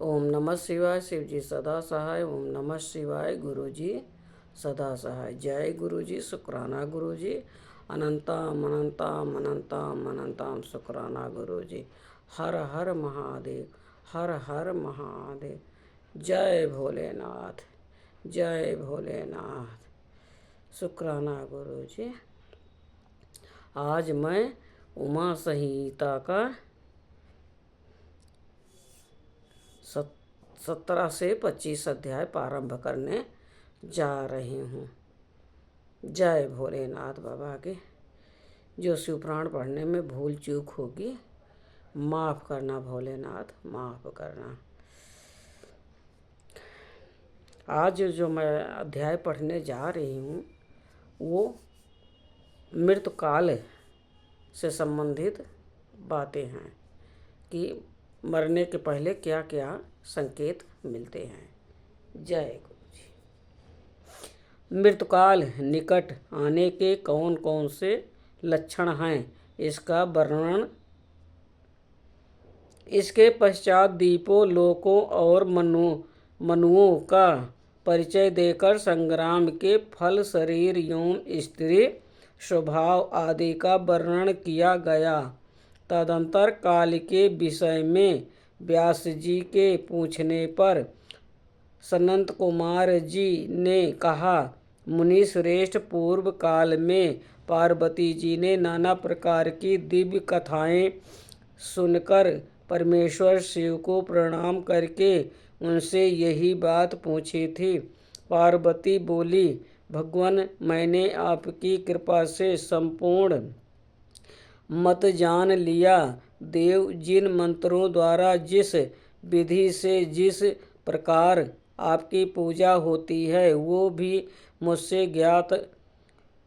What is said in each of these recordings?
ओम नमः शिवाय। शिव जी सदा सहाय। ओम नमः शिवाय। गुरु जी सदा सहाय। जय गुरु जी। शुक्राना गुरु जी। अनंतम अनंतम अनंतम अनंतम शुक्राना गुरु जी। हर हर महादेव। हर हर महादेव। जय भोलेनाथ। जय भोलेनाथ। शुक्राना गुरु जी। आज मैं उमा संहिता का 17 से 25 अध्याय प्रारंभ करने जा रही हूँ। जय भोलेनाथ बाबा के। जो शिवपुराण पढ़ने में भूल चूक होगी माफ़ करना भोलेनाथ, माफ़ करना। आज जो मैं अध्याय पढ़ने जा रही हूँ वो मृत्युकाल से संबंधित बातें हैं कि मरने के पहले क्या क्या संकेत मिलते हैं। जय गुरु जी। मृत्युकाल निकट आने के कौन कौन से लक्षण हैं इसका वर्णन इसके पश्चात दीपों, लोकों और मनुओं का परिचय देकर संग्राम के फल, शरीर, यौन, स्त्री स्वभाव आदि का वर्णन किया गया। तदंतर काल के विषय में व्यास जी के पूछने पर सनत कुमार जी ने कहा, मुनि श्रेष्ठ, पूर्व काल में पार्वती जी ने नाना प्रकार की दिव्य कथाएं सुनकर परमेश्वर शिव को प्रणाम करके उनसे यही बात पूछी थी। पार्वती बोली, भगवान, मैंने आपकी कृपा से संपूर्ण मत जान लिया। देव, जिन मंत्रों द्वारा जिस विधि से जिस प्रकार आपकी पूजा होती है वो भी मुझसे ज्ञात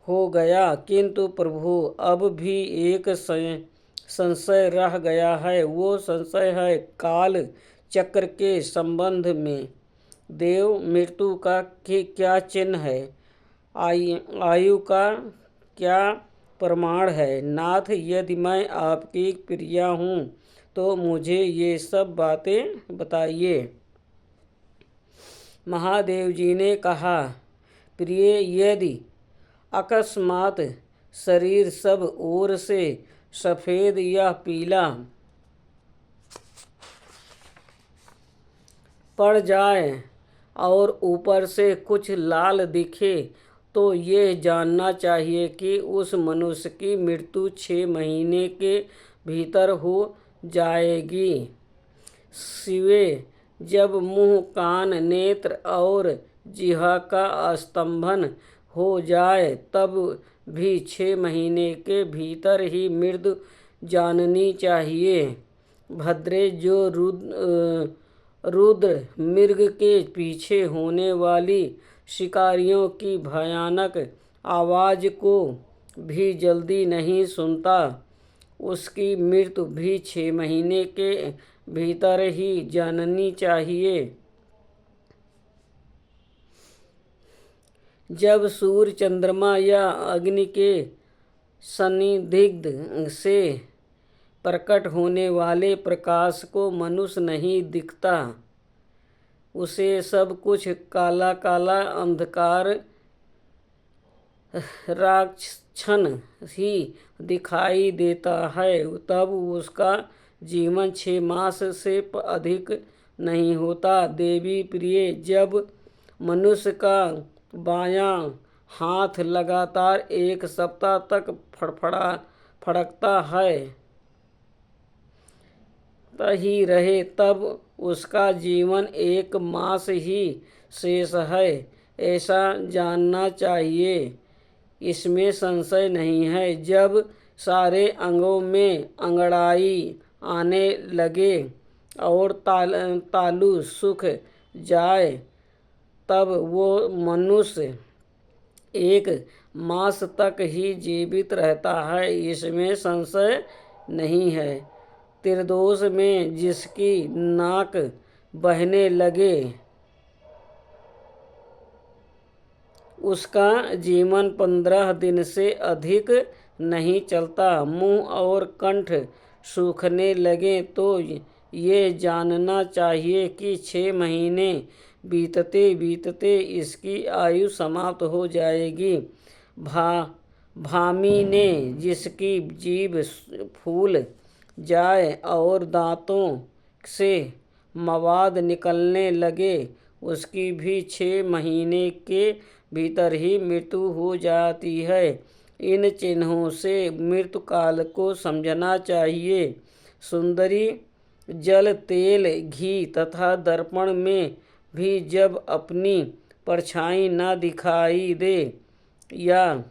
हो गया, किंतु प्रभु अब भी एक संशय रह गया है। वो संशय है काल चक्र के संबंध में। देव, मृत्यु का क्या चिन्ह है? आयु का क्या प्रमाण है? नाथ, यदि मैं आपकी प्रिया हूँ तो मुझे ये सब बातें बताइए। महादेव जी ने कहा, प्रिय, यदि अकस्मात शरीर सब ओर से सफ़ेद या पीला पड़ जाए और ऊपर से कुछ लाल दिखे तो ये जानना चाहिए कि उस मनुष्य की मृत्यु 6 महीने के भीतर हो जाएगी। शिवे, जब मुंह, कान, नेत्र और जिह्वा का स्तंभन हो जाए तब भी 6 महीने के भीतर ही मृत्यु जाननी चाहिए। भद्रे, जो रुद्र मृग के पीछे होने वाली शिकारियों की भयानक आवाज़ को भी जल्दी नहीं सुनता, उसकी मृत्यु भी 6 महीने के भीतर ही जाननी चाहिए। जब सूर्य, चंद्रमा या अग्नि के सानिध्य से प्रकट होने वाले प्रकाश को मनुष्य नहीं दिखता, उसे सब कुछ काला काला अंधकार राक्षण ही दिखाई देता है, तब उसका जीवन 6 मास से अधिक नहीं होता। देवी प्रिय, जब मनुष्य का बायां हाथ लगातार 1 सप्ताह तक फड़कता है ही रहे तब उसका जीवन 1 मास ही शेष है, ऐसा जानना चाहिए। इसमें संशय नहीं है। जब सारे अंगों में अंगड़ाई आने लगे और तालु सूख जाए तब वो मनुष्य 1 मास तक ही जीवित रहता है, इसमें संशय नहीं है। त्रिदोष में जिसकी नाक बहने लगे उसका जीवन 15 दिन से अधिक नहीं चलता। मुंह और कंठ सूखने लगे तो ये जानना चाहिए कि 6 महीने बीतते बीतते इसकी आयु समाप्त हो जाएगी। भामी ने जिसकी जीभ फूल जाए और दांतों से मवाद निकलने लगे, उसकी भी 6 महीने के भीतर ही मृत्यु हो जाती है। इन चिन्हों से मृत्यु काल को समझना चाहिए। सुंदरी जल, तेल, घी तथा दर्पण में भी जब अपनी परछाई न दिखाई दे या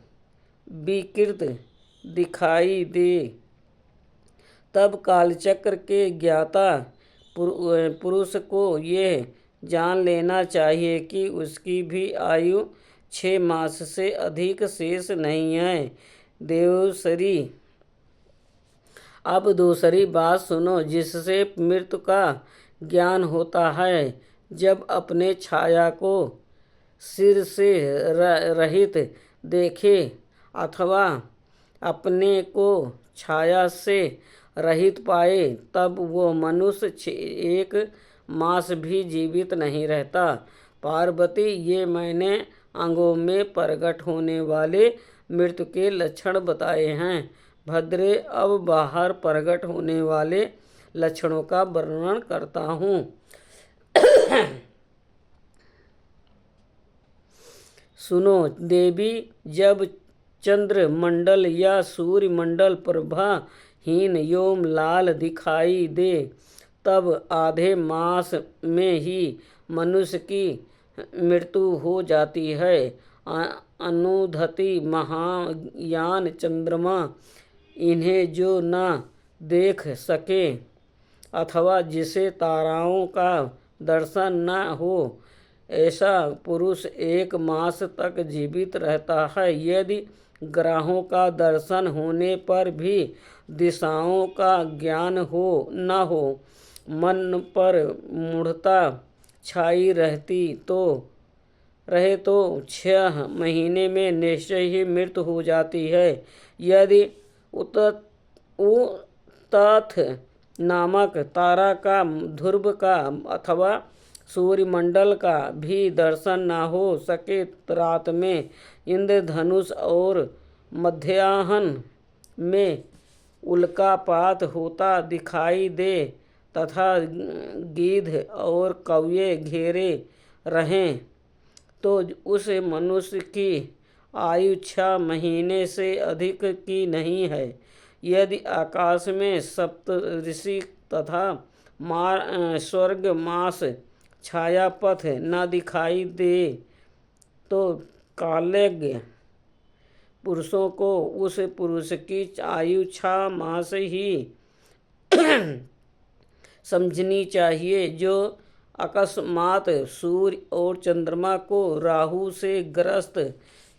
विकृत दिखाई दे, तब कालचक्र के ज्ञाता पुरुष को यह जान लेना चाहिए कि उसकी भी आयु 6 मास से अधिक शेष नहीं है। देवसरी, अब दूसरी बात सुनो जिससे मृत्यु का ज्ञान होता है। जब अपने छाया को सिर से रहित देखे अथवा अपने को छाया से रहित पाए, तब वो मनुष्य 1 मास भी जीवित नहीं रहता। पार्वती, ये मैंने अंगों में प्रकट होने वाले मृत्यु के लक्षण बताए हैं। भद्रे, अब बाहर प्रकट होने वाले लक्षणों का वर्णन करता हूँ। सुनो देवी, जब चंद्रमंडल या सूर्यमंडल प्रभाहीन एवं लाल दिखाई दे, तब आधे मास में ही मनुष्य की मृत्यु हो जाती है। अनुधति, महायान, चंद्रमा, इन्हें जो न देख सके अथवा जिसे ताराओं का दर्शन न हो, ऐसा पुरुष 1 मास तक जीवित रहता है। यदि ग्रहों का दर्शन होने पर भी दिशाओं का ज्ञान हो न हो, मन पर मूढ़ता छाई रहे तो 6 महीने में निश्चय ही मृत्यु हो जाती है। यदि उतथ नामक तारा का, ध्रुव का अथवा सूर्यमंडल का भी दर्शन न हो सके, रात में इंद्रधनुष और मध्याह्न में उल्कापात होता दिखाई दे तथा गिद्ध और कौवे घेरे रहें, तो उस मनुष्य की आयु 6 महीने से अधिक की नहीं है। यदि आकाश में सप्तऋषि तथा स्वर्ग मास छायापथ न दिखाई दे, तो कालज्ञ पुरुषों को उस पुरुष की आयु 6 मास ही समझनी चाहिए। जो अकस्मात सूर्य और चंद्रमा को राहु से ग्रस्त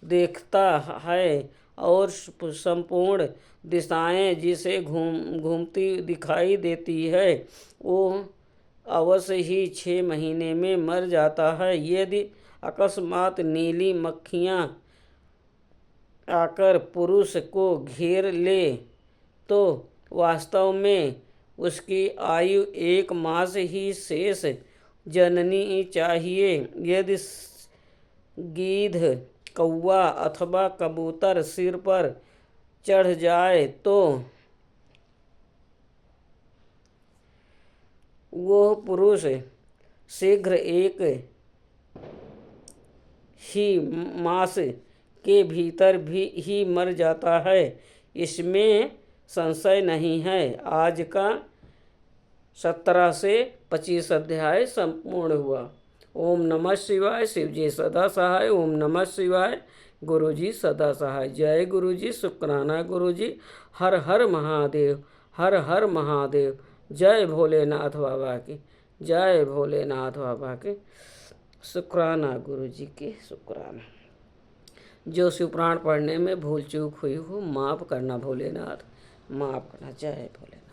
देखता है और संपूर्ण दिशाएं जिसे घूमती दिखाई देती है, वो अवश्य ही 6 महीने में मर जाता है। यदि अकस्मात नीली मक्खियाँ आकर पुरुष को घेर ले, तो वास्तव में उसकी आयु 1 मास ही शेष जननी चाहिए। यदि गीध, कौवा अथवा कबूतर सिर पर चढ़ जाए, तो वह पुरुष शीघ्र 1 ही मास के भीतर भी ही मर जाता है, इसमें संशय नहीं है। आज का 17 से 25 अध्याय संपूर्ण हुआ। ओम नमः शिवाय। शिवजी सदा सहाय। ओम नमः शिवाय। गुरुजी सदा सहाय। जय गुरुजी। शुक्राना गुरुजी। हर हर महादेव। हर हर महादेव। जय भोलेनाथ बाबा की। जय भोलेनाथ बाबा के। शुक्राना गुरुजी की। शुक्राना। जो शिवपुराण पढ़ने में भूल चूक हुई हो, माफ़ करना भोलेनाथ, माफ़ करना। जय भोलेनाथ।